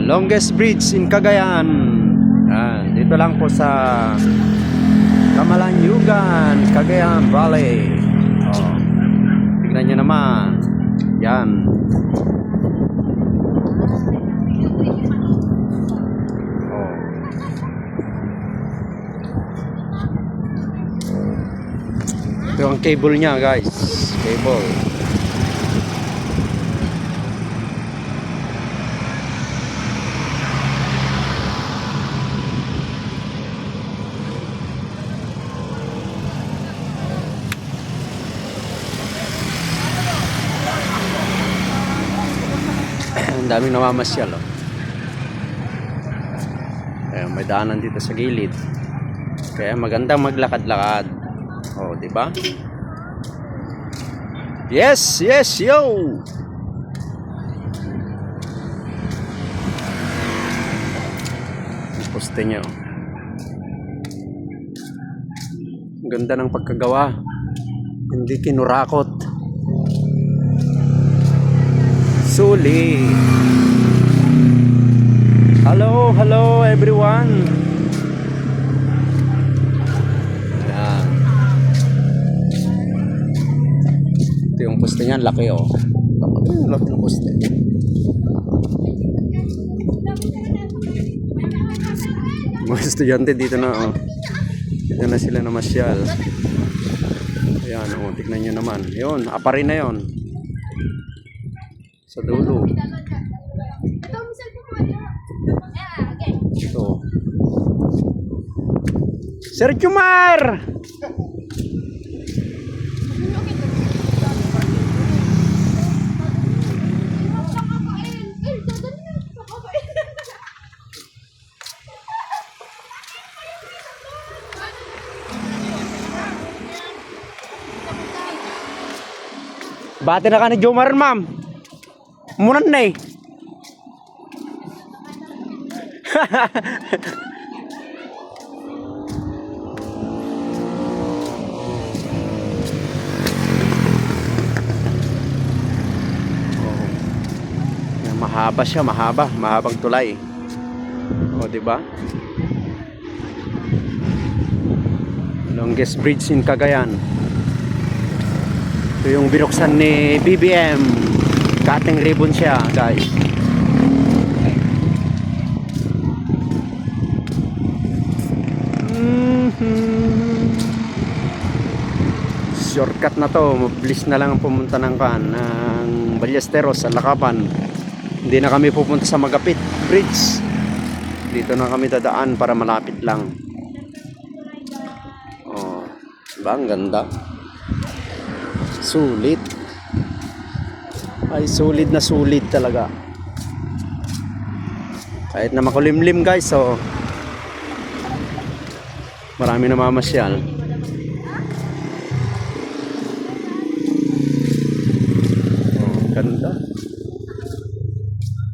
Longest bridge in Cagayan. Dito lang po sa Camalaniugan, Cagayan Valley. Tignan nyo naman. Yan. Ito ang cable niya, guys. Cable. Ang daming namamasyal, oh. Ayan, may daanan dito sa gilid. Kaya magandang maglakad-lakad. Oh, di ba? Yes, yes, yo. Ang poste niyo. Ang ganda ng pagkagawa. Hindi kinurakot. Sulit. Hello, hello everyone. Ayan. Ito yung poste niyan, laki oh. Laki ng poste. Mga estudyante dito na oh. Dito na sila namasyal. Ayan oh, tignan nyo naman. Yun, aparin na yun. Sa dulo. Ito. Sir Jumar! Bati na ka ni Jumar, ma'am. Munan na eh. Mahaba siya, mahabang tulay. O, di ba? Longest bridge in Cagayan. Ito yung binuksan ni BBM. Cutting ribbon siya, guys. Shortcut na to. Mabilis na lang pumunta ng Ballesteros sa Lakaban. Hindi na kami pupunta sa Magapit Bridge. Dito na kami dadaan para malapit lang. Oh, diba? Ang ganda. Sulit. Ay, sulit na sulit talaga. Kahit na makulimlim, guys, so marami na mamasyal. Oh, ganda.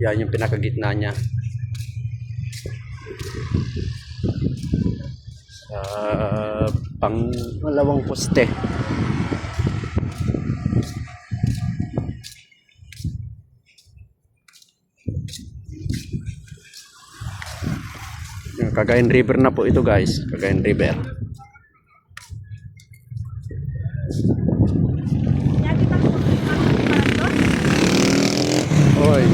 Yan yung pinakagitna niya. Sa pangalawang poste. Cagayan River na po ito, guys. Cagayan River. Oy.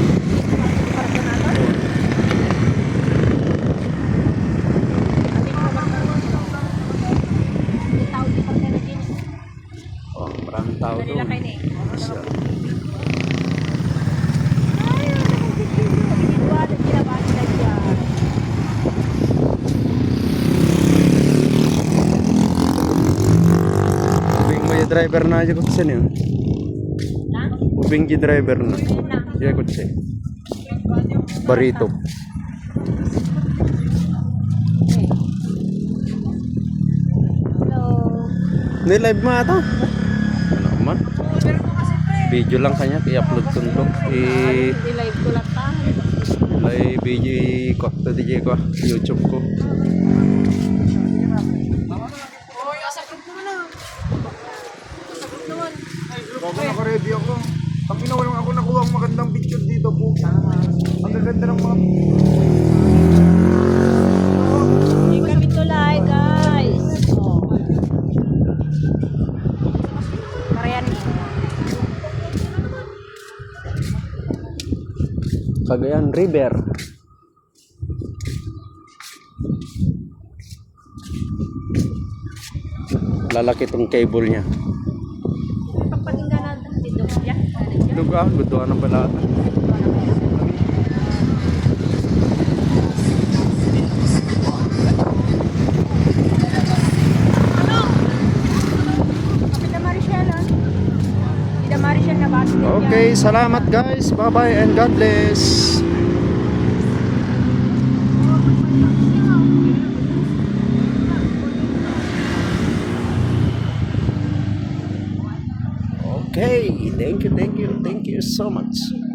Oh, maraming tao doon. Driver na aja kutse niyo. Ubing driver na. Ya kutse. Barito. Hello. Ni-live mo ata? Ano man? Video lang kanya, i-upload ko nito. I-live ko lang ta. Live video ko. Ito DJ ko. YouTube ko. Bago naka-review ako. Ang ginawa lang ako nakuha ang magandang picture dito po. Ang gaganda ng mga Cagayan River. Lalaki tong cable niya. Pagpatinggalan dito. Yan. Duga, guduan ng balatan. Kapita Maricel, ah. Kapita Maricel na ba? Okay, salamat guys. Bye-bye and God bless. Okay, thank you so much.